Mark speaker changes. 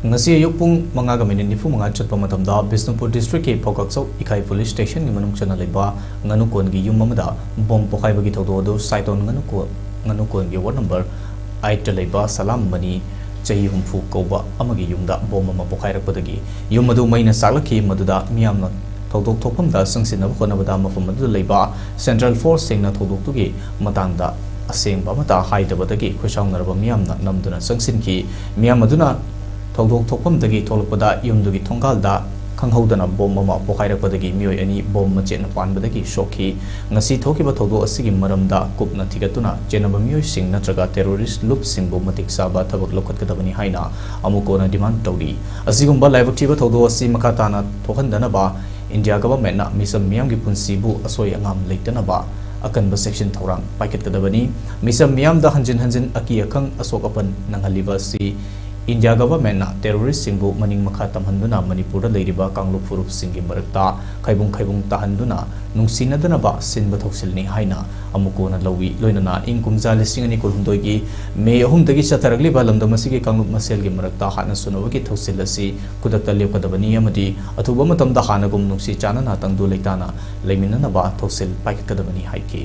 Speaker 1: ngasi ayuk pung mangaga minit nifu manga chatpa matamda Bisnupur district ke Pokaksau Ikai police station gi manung chana leba nganu kon gi yum mamada bom pokai bagi thodo do Shaiton nganu kon gi ward number 8 ta leba salam mani chahi humfu koba amagi yumda bom ama pokai rakpadagi yum madu maina salaki maduda miyamna thodo thopam da sangsinab khonabada mafam madu leba central force singna thodo tugi matangda aseng ba mata haidabadagi khushaunarba miyamna namduna sangsinki miyam maduna thoudok thokpam dagi tholokpada yumdugi thonggalda khanghaudana bom ama pokairakpadagi mioi ani bom machena panbadagi shokhi ngasi thokiba thodo asigi maramda kupna thigatuna chenaba mioi sing natraga terrorist loop singbu matik saba thabak lokhatkadabani haina AMUCO na demand tawri asigumba laibak thiba thodo asi makatana thokhandana ba India government na misam miyam gi punsibu asoi angam leitana ba akan ba section thorang paiketkadabani misam miyam da hanjin aki akhang asok apan nanghaliba si India government na terrorist singbu maning makha tamhanduna Manipur da leiriba kangluk furup singi marakta khaibung tahanduna nungsinadana ba sinba thoksilni haina AMUCO na lawi loinana ingkumja lising ani kulhumdoi gi me ahum dagi chataragli ba lamdam asigi kangluk masel gi marakta hana sunawagi thoksilasi kudakta lepkadabani amadi athuba matamda hanagum nungsi chana na tangdu leitana leiminana ba thoksil paikadabani haiki